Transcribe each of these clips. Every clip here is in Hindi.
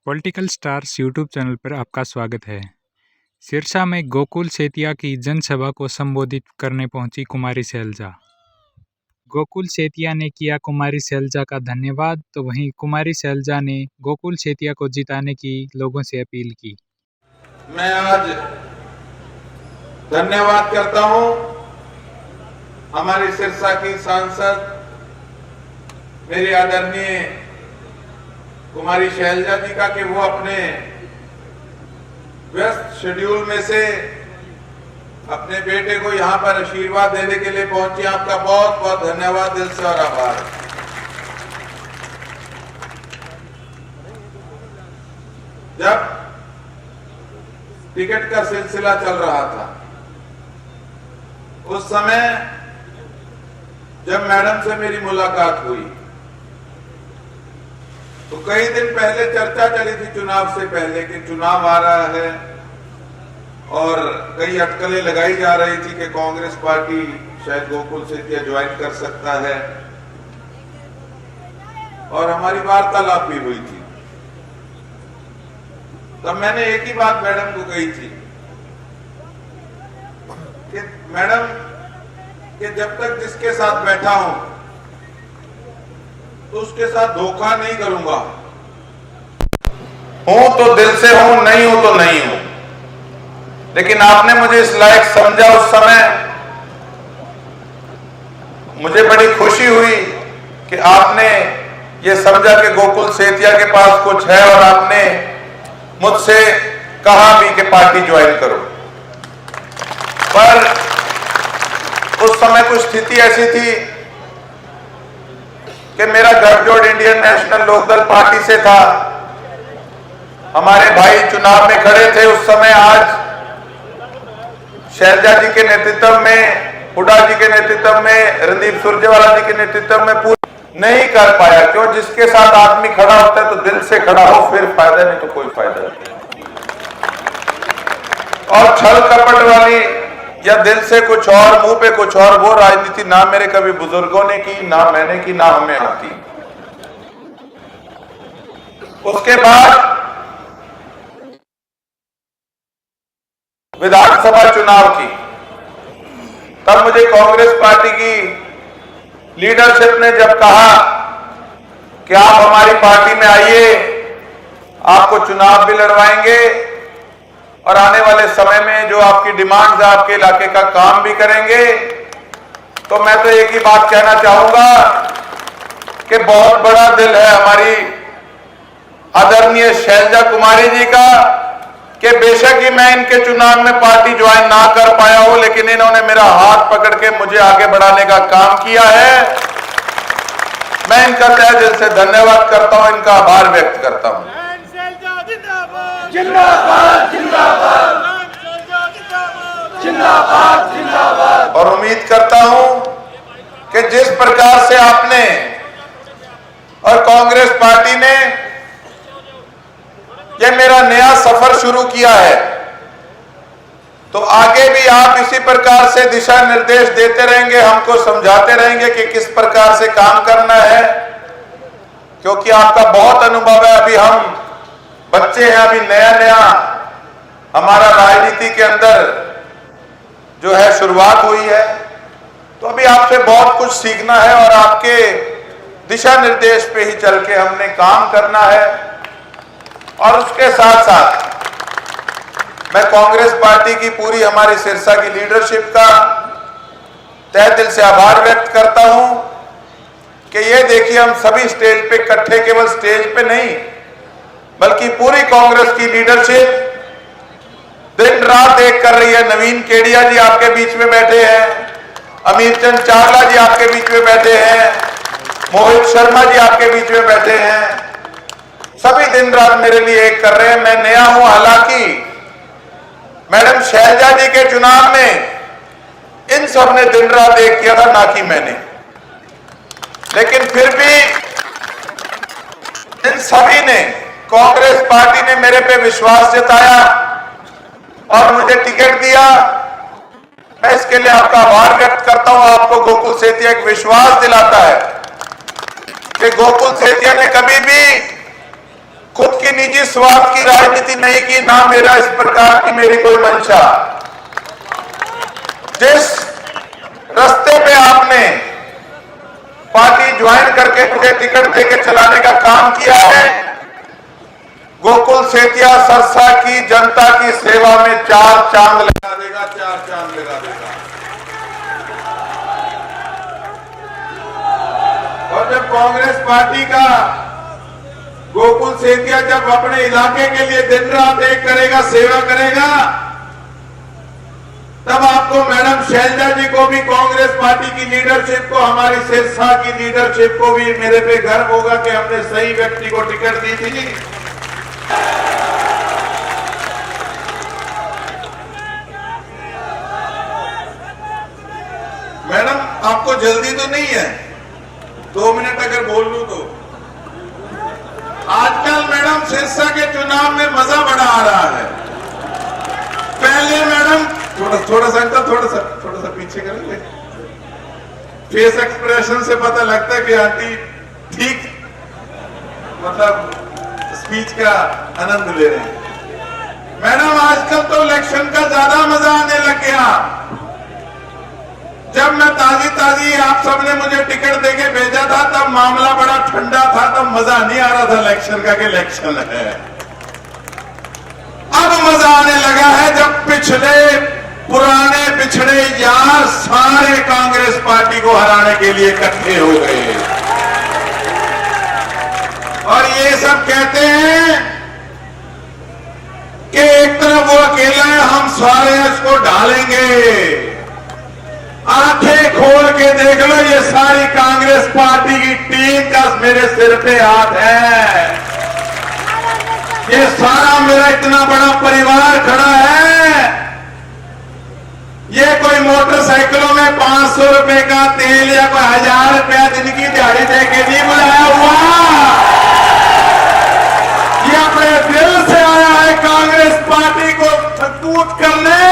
पॉलिटिकल स्टार्स यूट्यूब चैनल पर आपका स्वागत है। सिरसा में गोकुल सेतिया की जनसभा को संबोधित करने पहुंची कुमारी शैलजा। गोकुल सेतिया ने किया कुमारी शैलजा का धन्यवाद, तो वहीं कुमारी शैलजा ने गोकुल सेतिया को जिताने की लोगों से अपील की। मैं आज धन्यवाद करता हूं हमारी सिरसा की सांसद मेरी आदरणीय कुमारी शैलजा जी का कि वो अपने व्यस्त शेड्यूल में से अपने बेटे को यहां पर आशीर्वाद देने के लिए पहुंचे। आपका बहुत बहुत धन्यवाद, दिल से और आभार। जब टिकट का सिलसिला चल रहा था उस समय जब मैडम से मेरी मुलाकात हुई तो कई दिन पहले चर्चा चली थी चुनाव से पहले कि चुनाव आ रहा है और कई अटकलें लगाई जा रही थी कि कांग्रेस पार्टी शायद गोकुल सेतिया ज्वाइन कर सकता है, और हमारी वार्तालाप भी हुई थी। तब मैंने एक ही बात मैडम को कही थी कि मैडम कि जब तक जिसके साथ बैठा हूं तो उसके साथ धोखा नहीं करूंगा। हूं तो दिल से हूं, नहीं हूं तो नहीं हूं। लेकिन आपने मुझे इस लायक समझा उस समय, मुझे बड़ी खुशी हुई कि आपने ये समझा कि गोकुल सेतिया के पास कुछ है, और आपने मुझसे कहा भी कि पार्टी ज्वाइन करो। पर उस समय कुछ स्थिति ऐसी थी कि मेरा गठजोड़ इंडियन नेशनल लोकदल पार्टी से था। हमारे भाई चुनाव में खड़े थे उस समय। आज शैलजा जी के नेतृत्व में, हुड्डा जी के नेतृत्व में, रणदीप सुरजेवाला जी के नेतृत्व में पूरा नहीं कर पाया। क्यों? जिसके साथ आदमी खड़ा होता है तो दिल से खड़ा हो, फिर फायदा, नहीं तो कोई फायदा नहीं। और छल कपट वाली या दिल से कुछ और, मुंह पे कुछ और, वो राजनीति ना मेरे कभी बुजुर्गों ने की, ना मैंने की, ना हमें आती। उसके बाद विधानसभा चुनाव की, तब मुझे कांग्रेस पार्टी की लीडरशिप ने जब कहा कि आप हमारी पार्टी में आइए, आपको चुनाव भी लड़वाएंगे और आने वाले समय में जो आपकी डिमांड्स है आपके इलाके का काम भी करेंगे, तो मैं तो एक ही बात कहना चाहूंगा कि बहुत बड़ा दिल है हमारी आदरणीय शैलजा कुमारी जी का कि बेशक ही मैं इनके चुनाव में पार्टी ज्वाइन ना कर पाया हूं, लेकिन इन्होंने मेरा हाथ पकड़ के मुझे आगे बढ़ाने का काम किया है। मैं इनका तहे दिल से धन्यवाद करता हूं, इनका आभार व्यक्त करता हूं। जिंदाबाद जिंदाबाद जिंदाबाद जिंदाबाद। और उम्मीद करता हूं कि जिस प्रकार से आपने और कांग्रेस पार्टी ने ये मेरा नया सफर शुरू किया है, तो आगे भी आप इसी प्रकार से दिशा निर्देश देते रहेंगे, हमको समझाते रहेंगे कि किस प्रकार से काम करना है, क्योंकि आपका बहुत अनुभव है। अभी हम बच्चे हैं, अभी नया नया हमारा राजनीति के अंदर जो है शुरुआत हुई है, तो अभी आपसे बहुत कुछ सीखना है और आपके दिशा निर्देश पे ही चल के हमने काम करना है। और उसके साथ साथ मैं कांग्रेस पार्टी की पूरी हमारी सिरसा की लीडरशिप का तहे दिल से आभार व्यक्त करता हूं कि ये देखिए हम सभी स्टेज पे इकट्ठे, केवल स्टेज पे नहीं बल्कि पूरी कांग्रेस की लीडरशिप दिन रात एक कर रही है। नवीन केडिया जी आपके बीच में बैठे हैं, अमीर चंद चावला जी आपके बीच में बैठे हैं, मोहित शर्मा जी आपके बीच में बैठे हैं। सभी दिन रात मेरे लिए एक कर रहे हैं। मैं नया हूं, हालांकि मैडम शैलजा जी के चुनाव में इन सब ने दिन रात एक किया था, ना कि मैंने। लेकिन फिर भी इन सभी ने, कांग्रेस पार्टी ने मेरे पे विश्वास जताया और मुझे टिकट दिया। मैं इसके लिए आपका आभार व्यक्त करता हूं। आपको गोकुल सेतिया एक विश्वास दिलाता है कि गोकुल सेतिया ने कभी भी खुद की निजी स्वार्थ की राजनीति नहीं की, ना मेरा इस प्रकार की मेरी कोई मंशा। जिस रास्ते पे आपने पार्टी ज्वाइन करके मुझे टिकट देके चलाने का काम किया है, गोकुल सेतिया सरसा की जनता की सेवा में 4 चांद लगा देगा, 4 चांद लगा देगा। और जब कांग्रेस पार्टी का गोकुल सेतिया जब अपने इलाके के लिए दिन रात एक करेगा, सेवा करेगा, तब आपको मैडम शैलजा जी को भी, कांग्रेस पार्टी की लीडरशिप को, हमारी सिरसा की लीडरशिप को भी मेरे पे गर्व होगा कि हमने सही व्यक्ति को टिकट दी थी। मैडम आपको जल्दी तो नहीं है? 2 मिनट अगर बोल लूं तो। आजकल मैडम सिरसा के चुनाव में मजा बड़ा आ रहा है। पहले मैडम थोड़ा सा पीछे करेंगे। फेस एक्सप्रेशन से पता लगता है कि आंटी ठीक मतलब स्पीच का आनंद ले रहे हैं। मैडम आजकल तो इलेक्शन का ज्यादा मजा आने लग गया। जब मैं ताजी आप सबने मुझे टिकट देके भेजा था, तब मामला बड़ा ठंडा था, तब मजा नहीं आ रहा था इलेक्शन का कि इलेक्शन है। अब मजा आने लगा है जब पुराने पिछड़े यार सारे कांग्रेस पार्टी को हराने के लिए इकट्ठे हो गए और ये सब कहते हैं कि एक तरफ वो अकेला है, हम सारे इसको ढालेंगे। आंखें खोल के देख लो, ये सारी कांग्रेस पार्टी की टीम का मेरे सिर पे हाथ है। ये सारा मेरा इतना बड़ा परिवार खड़ा है। ये कोई मोटरसाइकिलों में 500 रुपए का तेल या कोई 1000 रुपया दिन की दिहाड़ी दे के नहीं बुलाया हुआ। ये अपने दिल से आया है कांग्रेस पार्टी को सपूत करने,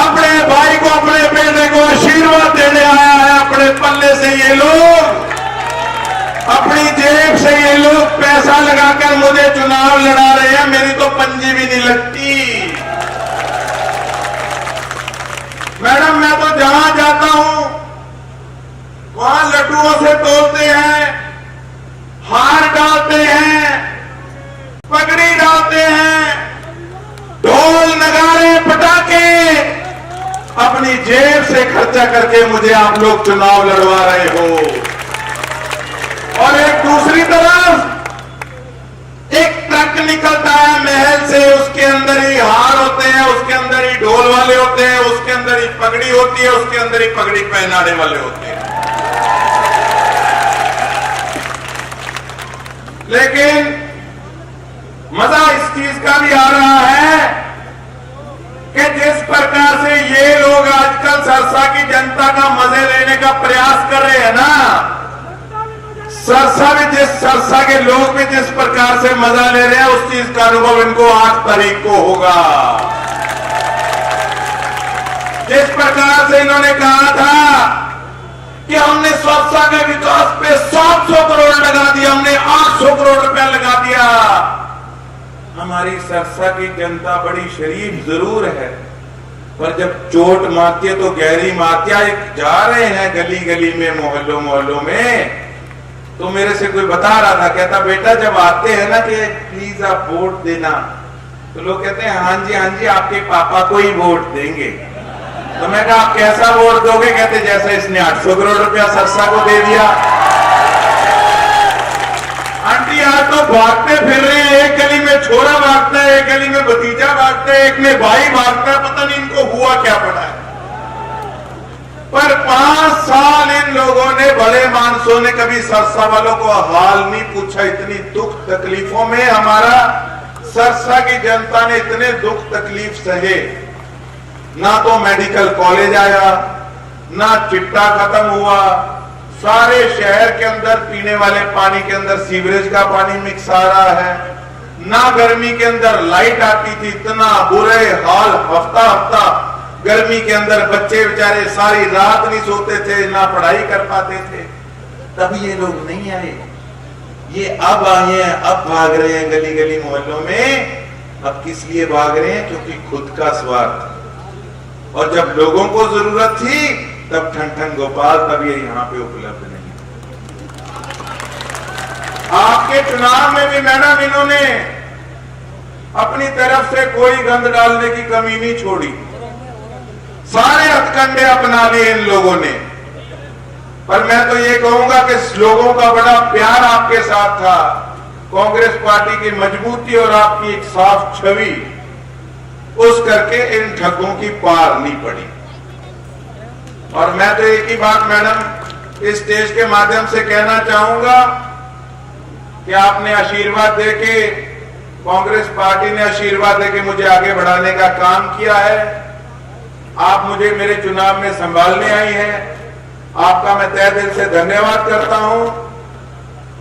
अपने भाई को, अपने बेटे को आशीर्वाद देने आया है। अपने पल्ले से ये लोग, अपनी जेब से ये लोग पैसा लगाकर मुझे चुनाव लड़ा रहे हैं। मेरी तो पंजी भी नहीं लगती। मैडम मैं तो जहां जाता हूं वहां लड्डुओं से तोलते हैं, हार डालते हैं, पगड़ी डालते हैं, ढोल नगाड़े पटाखे अपनी जेब से खर्चा करके मुझे आप लोग चुनाव लड़वा रहे हो। और एक दूसरी तरफ एक ट्रक निकलता है महल से, उसके अंदर ही हार होते हैं, उसके अंदर ही ढोल वाले होते हैं, उसके अंदर ही पगड़ी होती है, उसके अंदर ही पगड़ी पहनाने वाले होते हैं। लेकिन मजा इस चीज का भी आ रहा है कि जिस प्रकार से ये लोग आजकल सरसा की जनता का मजे लेने का प्रयास कर रहे हैं ना, सरसा के लोग भी जिस प्रकार से मजा ले रहे हैं, उस चीज का अनुभव इनको 8 तारीख को होगा। जिस प्रकार से इन्होंने कहा था कि हमने सरसा के विकास पे 700 करोड़ लगा दिया, हमने 800 करोड़ रुपया लगा दिया। हमारी सरसा की जनता बड़ी शरीफ जरूर है, पर जब चोट मारती है तो गहरी मारती है। जा रहे हैं गली गली में, मोहल्लों में, तो मेरे से कोई बता रहा था, कहता बेटा जब आते हैं ना कि प्लीज आप वोट देना, तो लोग कहते हैं हाँ जी आपके पापा को ही वोट देंगे। तो मैं कहा आप कैसा वोट दोगे? कहते जैसा इसने 800 करोड़ रुपया सरसा को दे दिया। आंटी आज तो भागते फिर रहे हैं, एक गली में छोरा भागता है, एक गली में भतीजा भागता है, एक में भाई भागता है, पता नहीं इनको हुआ क्या पड़ा है। पर 5 साल इन लोगों ने, बड़े मानसों ने कभी सरसा वालों को हाल नहीं पूछा। इतनी दुख तकलीफों में हमारा सरसा की जनता ने इतने दुख तकलीफ सहे। ना तो मेडिकल कॉलेज आया, ना चिट्टा खत्म हुआ, सारे शहर के अंदर पीने वाले पानी के अंदर सीवरेज का पानी मिक्स आ रहा है, ना गर्मी के अंदर लाइट आती थी। इतना बुरे हाल, हफ्ता गर्मी के अंदर बच्चे बेचारे सारी रात नहीं सोते थे, ना पढ़ाई कर पाते थे, तब ये लोग नहीं आए। ये अब आए हैं, अब भाग रहे हैं गली गली मोहल्लों में। अब किस लिए भाग रहे हैं? क्योंकि खुद का स्वार्थ। और जब लोगों को जरूरत थी तब ठन ठन गोपाल तब ये यहाँ पे उपलब्ध नहीं। आपके चुनाव में भी मैडम इन्होंने अपनी तरफ से कोई गंद डालने की कमी नहीं छोड़ी, सारे हथकंडे अपना लिए इन लोगों ने। पर मैं तो ये कहूंगा कि लोगों का बड़ा प्यार आपके साथ था, कांग्रेस पार्टी की मजबूती और आपकी एक साफ छवि, उस करके इन ठगों की पार नहीं पड़ी। और मैं तो एक ही बात मैडम इस स्टेज के माध्यम से कहना चाहूंगा कि आपने आशीर्वाद देके, कांग्रेस पार्टी ने आशीर्वाद देके मुझे आगे बढ़ाने का काम किया है। आप मुझे मेरे चुनाव में संभालने आई हैं, आपका मैं तहे दिल से धन्यवाद करता हूं।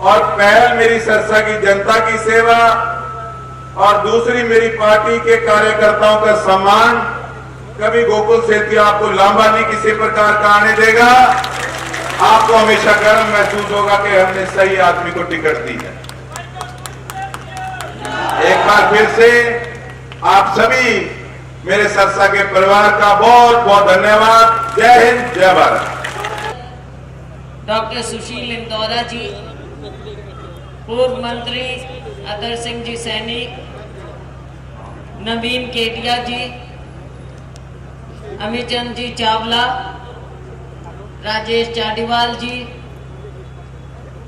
और पहल मेरी सिरसा की जनता की सेवा और दूसरी मेरी पार्टी के कार्यकर्ताओं का सम्मान। कभी गोकुल सेतिया आपको लांबा नहीं किसी प्रकार का आने देगा। आपको हमेशा गर्व महसूस होगा कि हमने सही आदमी को टिकट दी है। एक बार फिर से आप सभी मेरे सिरसा के परिवार का बहुत बहुत धन्यवाद। जय हिंद, जय भारत। डॉक्टर सुशील इंदौरा जी, पूर्व मंत्री अदर सिंह जी सैनी, नवीन केडिया जी, अमित चंद जी चावला, राजेश चाडीवाल जी,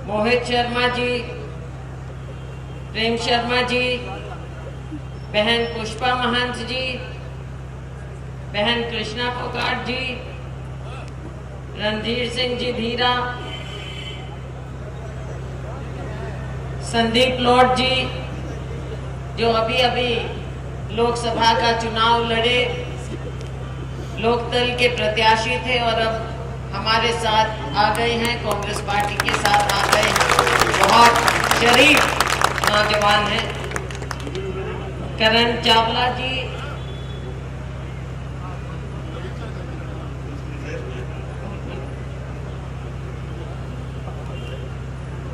मोहित शर्मा जी, प्रेम शर्मा जी, बहन पुष्पा महंत जी, बहन कृष्णा फोगाट जी, रणधीर सिंह जी धीरा, संदीप लॉर्ड जी जो अभी अभी लोकसभा का चुनाव लड़े, लोकदल के प्रत्याशी थे और अब हमारे साथ आ गए हैं, कांग्रेस पार्टी के साथ आ गए हैं। बहुत शरीफ नौजवान हैं। करण चावला जी,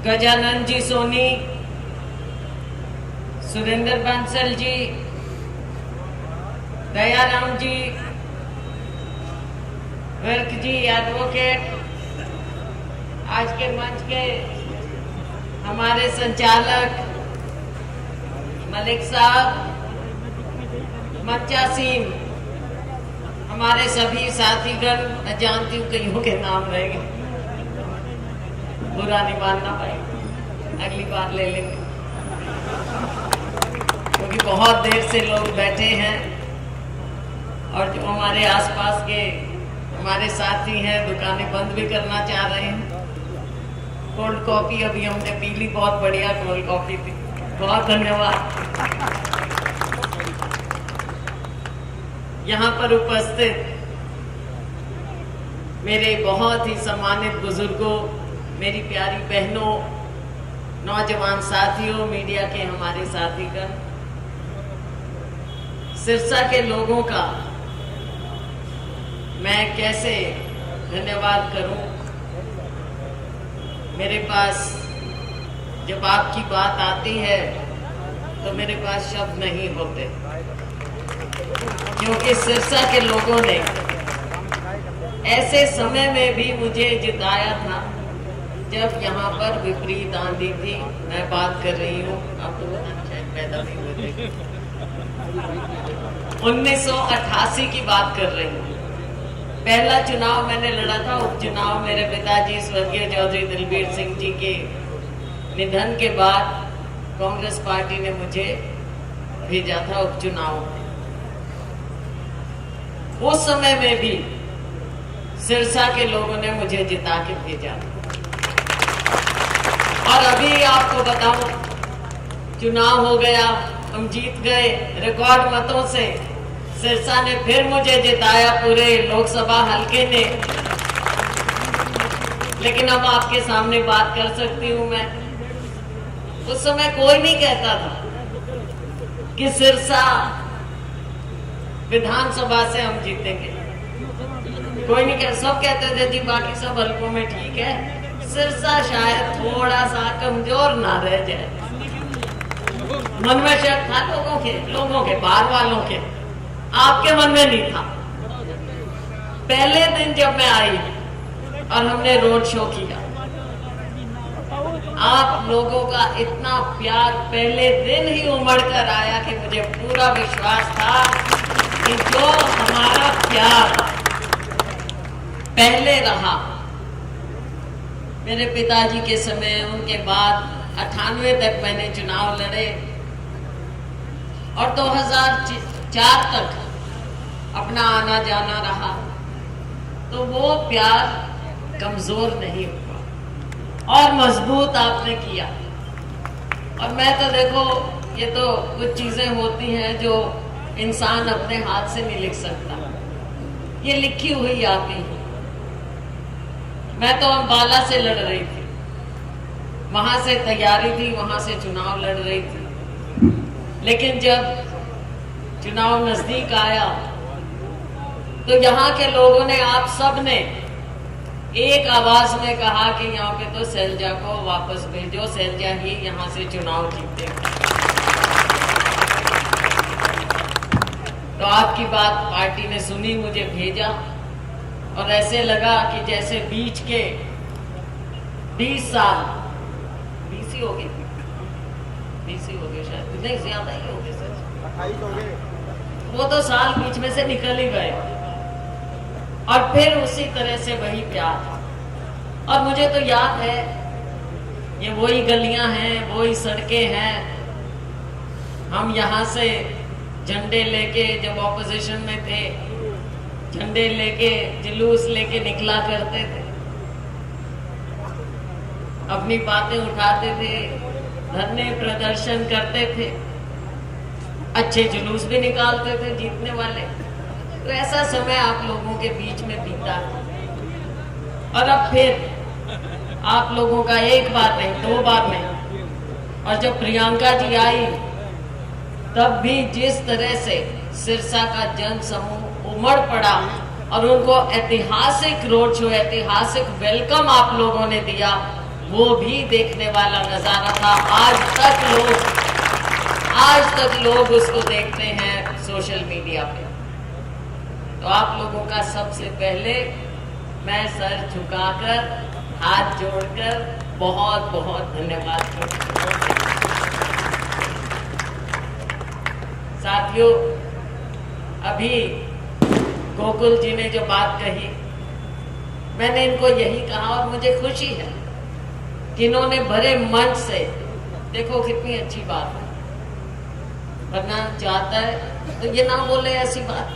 गजानंद जी सोनी, सुरेंद्र बंसल जी, दयाराम जी, वर्क जी एडवोकेट, आज के मंच के हमारे संचालक मलिक साहब, मच्चासीम, हमारे सभी साथीगण, मैं जानती हूँ कईयों के नाम रह गए, बुरा नहीं मानना भाई, अगली बार ले लेंगे, क्योंकि बहुत देर से लोग बैठे हैं और जो हमारे आसपास के हमारे साथी हैं दुकानें बंद भी करना चाह रहे हैं। कोल्ड कॉफी अभी हमने पी ली, बहुत बढ़िया कोल्ड कॉफी थी, बहुत धन्यवाद। यहाँ पर उपस्थित मेरे बहुत ही सम्मानित बुजुर्गों, मेरी प्यारी बहनों, नौजवान साथियों, मीडिया के हमारे साथीगण, सिरसा के लोगों का मैं कैसे धन्यवाद करूं। मेरे पास जब आपकी बात आती है तो मेरे पास शब्द नहीं होते, क्योंकि सिरसा के लोगों ने ऐसे समय में भी मुझे जिताया था जब यहाँ पर विपरीत आंधी थी। मैं बात कर रही हूँ, आप तो शायद पैदा नहीं हुए थे, 1988 की बात कर रही हूँ। पहला चुनाव मैंने लड़ा था, उपचुनाव मेरे पिताजी स्वर्गीय चौधरी दिलबीर सिंह जी के निधन के बाद कांग्रेस पार्टी ने मुझे भेजा था उपचुनाव। उस समय में भी सिरसा के लोगों ने मुझे जिता के भेजा। और अभी आपको बताऊं, चुनाव हो गया, हम जीत गए रिकॉर्ड मतों से। सिरसा ने फिर मुझे जिताया पूरे लोकसभा हलके ने। लेकिन अब आपके सामने बात कर सकती हूं मैं। उस समय कोई नहीं कहता था कि सिरसा विधानसभा से हम जीतेंगे। कोई नहीं कह, सब कहते थे जी बाकी सब हल्कों में ठीक है, सिरसा शायद थोड़ा सा कमजोर ना रह जाए। मन में शक था लोगों के बाहर वालों के, आपके मन में नहीं था। पहले दिन जब मैं आई और हमने रोड शो किया, आप लोगों का इतना प्यार पहले दिन ही उमड़ कर आया कि मुझे पूरा विश्वास था कि जो हमारा प्यार पहले रहा मेरे पिताजी के समय, उनके बाद 98 तक मैंने चुनाव लड़े और 2004 तक अपना आना जाना रहा, तो वो प्यार कमजोर नहीं हुआ और मजबूत आपने किया। और मैं तो देखो, ये तो कुछ चीजें होती हैं जो इंसान अपने हाथ से नहीं लिख सकता, ये लिखी हुई आती है। मैं तो अम्बाला से लड़ रही थी, वहां से तैयारी थी, वहां से चुनाव लड़ रही थी, लेकिन जब चुनाव नजदीक आया तो यहाँ के लोगों ने, आप सब ने एक आवाज में कहा कि यहाँ पे तो सैलजा को वापस भेजो, सैलजा ही यहाँ से चुनाव जीते। तो आपकी बात पार्टी ने सुनी, मुझे भेजा और ऐसे लगा कि जैसे बीच के 20 साल 20 ही हो गए, 20 ही हो गए शायद, नहीं ज्यादा ही हो गए सर, 28 हो गए, वो तो साल बीच में से निकल ही गए। और फिर उसी तरह से वही प्यार था। और मुझे तो याद है, ये वही गलियां हैं, वही सड़कें हैं। हम यहाँ से झंडे लेके, जब ऑपोजिशन में थे, झंडे लेके, जुलूस लेके निकला करते थे, अपनी बातें उठाते थे, धरने प्रदर्शन करते थे, अच्छे जुलूस भी निकालते थे जीतने वाले। तो ऐसा समय आप लोगों के बीच में बीता। और अब फिर आप लोगों का एक बार नहीं, 2 बार नहीं, और जब प्रियंका जी आई तब भी जिस तरह से सिरसा का जन समूह उमड़ पड़ा और उनको ऐतिहासिक रोड शो, ऐतिहासिक वेलकम आप लोगों ने दिया, वो भी देखने वाला नजारा था। आज तक लोग उसको देखते हैं सोशल मीडिया पे। तो आप लोगों का सबसे पहले मैं सर झुकाकर, हाथ जोड़कर बहुत बहुत धन्यवाद करता हूं। साथियों, अभी गोकुल जी ने जो बात कही, मैंने इनको यही कहा और मुझे खुशी है कि इन्होंने भरे मन से, देखो कितनी अच्छी बात है, वरना चाहता है तो ये ना बोले ऐसी बात।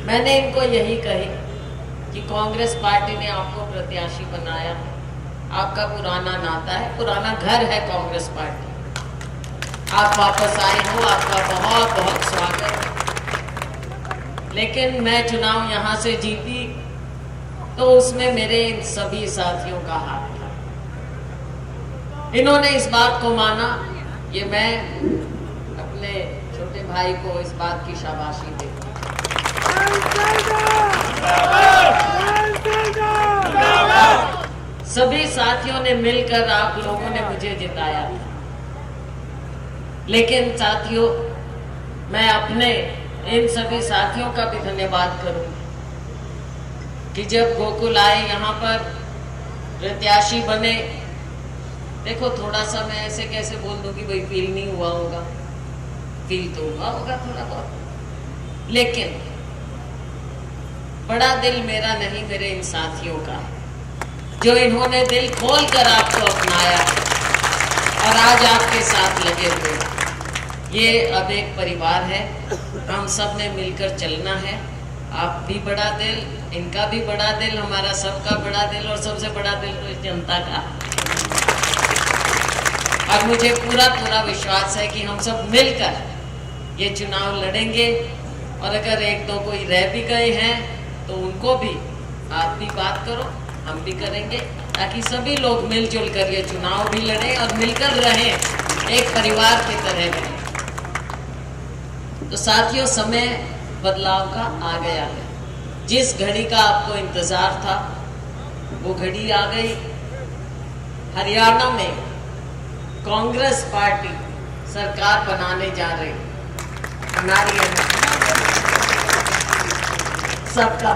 मैंने इनको यही कही कि कांग्रेस पार्टी ने आपको प्रत्याशी बनाया, आपका पुराना नाता है, पुराना घर है कांग्रेस पार्टी, आप वापस आए हो, आपका बहुत बहुत स्वागत। लेकिन मैं चुनाव यहाँ से जीती तो उसमें मेरे इन सभी साथियों का हाथ था। इन्होंने इस बात को माना, ये मैं अपने छोटे भाई को इस बात की शाबाशी देता हूं। सभी साथियों ने मिलकर आप लोगों ने मुझे जिताया था। लेकिन साथियों, मैं अपने इन सभी साथियों का भी धन्यवाद करूं कि जब गोकुल आए यहाँ पर प्रत्याशी बने, देखो थोड़ा सा मैं ऐसे कैसे बोल दूं कि भाई फील नहीं हुआ होगा, फील तो हुआ होगा थोड़ा बहुत, लेकिन बड़ा दिल मेरा नहीं, मेरे इन साथियों का, जो इन्होंने दिल खोल कर आपको अपनाया और आज आपके साथ लगे हुए। ये अब एक परिवार है, हम सब ने मिलकर चलना है। आप भी बड़ा दिल, इनका भी बड़ा दिल, हमारा सबका बड़ा दिल, और सबसे बड़ा दिल तो इस जनता का। और मुझे पूरा विश्वास है कि हम सब मिलकर ये चुनाव लड़ेंगे। और अगर एक दो कोई रह भी गए हैं तो उनको भी, आप भी बात करो, हम भी करेंगे, ताकि सभी लोग मिलजुल कर ये चुनाव भी लड़ें और मिलकर रहें, एक परिवार की तरह रहें। तो साथियों, समय बदलाव का आ गया है। जिस घड़ी का आपको इंतजार था वो घड़ी आ गई। हरियाणा में कांग्रेस पार्टी सरकार बनाने जा रही है। हमारी सबका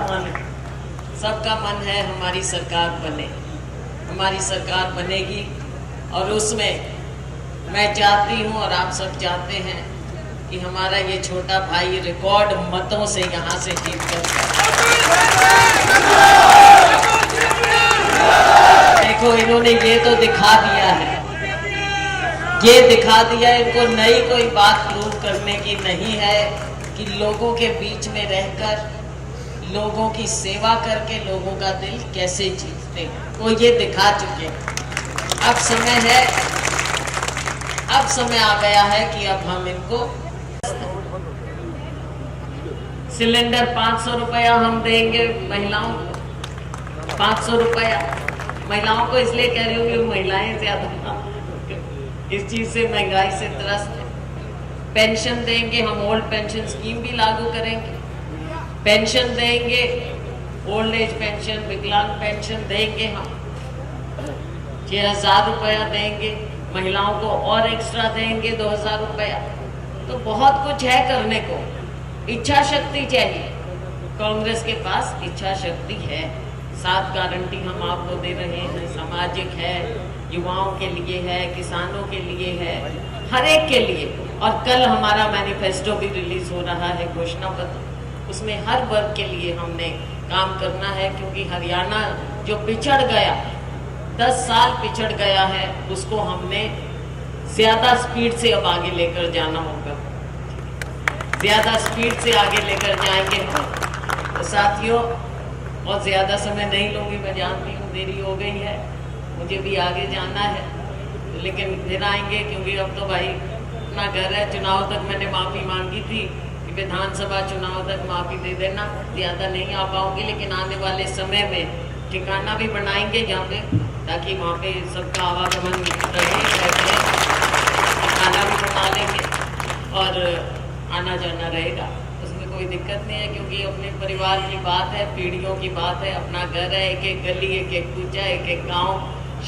मन है हमारी सरकार बने, हमारी सरकार बनेगी। और उसमें मैं चाहती हूँ और आप सब चाहते हैं कि हमारा ये छोटा भाई रिकॉर्ड मतों से यहाँ से जीत कर, देखो इन्होंने ये तो दिखा दिया है, ये दिखा दिया, इनको नई कोई बात प्रूव करने की नहीं है कि लोगों के बीच में रहकर, लोगों की सेवा करके लोगों का दिल कैसे जीतते हैं, वो ये दिखा चुके हैं। अब समय आ गया है कि अब हम इनको सिलेंडर 500 रुपया हम देंगे महिलाओं को, 500 रुपया महिलाओं को इसलिए कह रही हूँ कि महिलाएं ज्यादा इस चीज से, महंगाई से त्रस्त है। पेंशन देंगे हम, ओल्ड पेंशन स्कीम भी लागू करेंगे, पेंशन देंगे, ओल्ड एज पेंशन, विकलांग पेंशन देंगे हम, 6000 रुपया देंगे, महिलाओं को और एक्स्ट्रा देंगे 2000 रुपया। तो बहुत कुछ है करने को, इच्छा शक्ति चाहिए। कांग्रेस के पास इच्छा शक्ति है। 7 गारंटी हम आपको दे रहे हैं, सामाजिक है, युवाओं के लिए है, किसानों के लिए है, हर एक के लिए। और कल हमारा मैनिफेस्टो भी रिलीज हो रहा है, घोषणा पत्र, उसमें हर वर्ग के लिए हमने काम करना है। क्योंकि हरियाणा जो पिछड़ गया, 10 साल पिछड़ गया है, उसको हमने ज्यादा स्पीड से अब आगे लेकर जाना होगा, ज्यादा स्पीड से आगे लेकर जाएंगे हम। तो साथियों, बहुत ज़्यादा समय नहीं लूँगी, मैं जानती हूँ देरी हो गई है, मुझे भी आगे जाना है, लेकिन फिर आएंगे। क्योंकि अब तो भाई अपना घर है। चुनाव तक मैंने माफ़ी मांगी थी कि विधानसभा चुनाव तक माफ़ी दे देना, ज़्यादा नहीं आ पाऊँगी, लेकिन आने वाले समय में ठिकाना भी बनाएंगे जहाँ पे, ताकि वहाँ पे सबका आवागमन रहे, खाना भी बना लेंगे और आना जाना रहेगा, उसमें कोई दिक्कत नहीं है। क्योंकि अपने परिवार की बात है, पीढ़ियों की बात है, अपना घर है, एक एक गली, एक एक कूचा, एक एक गांव,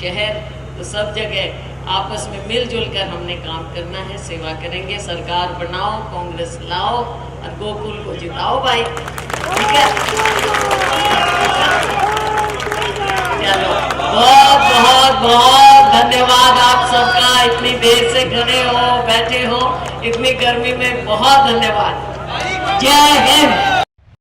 शहर, तो सब जगह आपस में मिलजुल कर हमने काम करना है, सेवा करेंगे। सरकार बनाओ, कांग्रेस लाओ और गोकुल को जिताओ भाई, ठीक है। चलो, बहुत बहुत बहुत धन्यवाद आप सबका, इतनी देर से खड़े हो, बैठे हो, इतनी गर्मी में बहुत धन्यवाद। जय हिंद।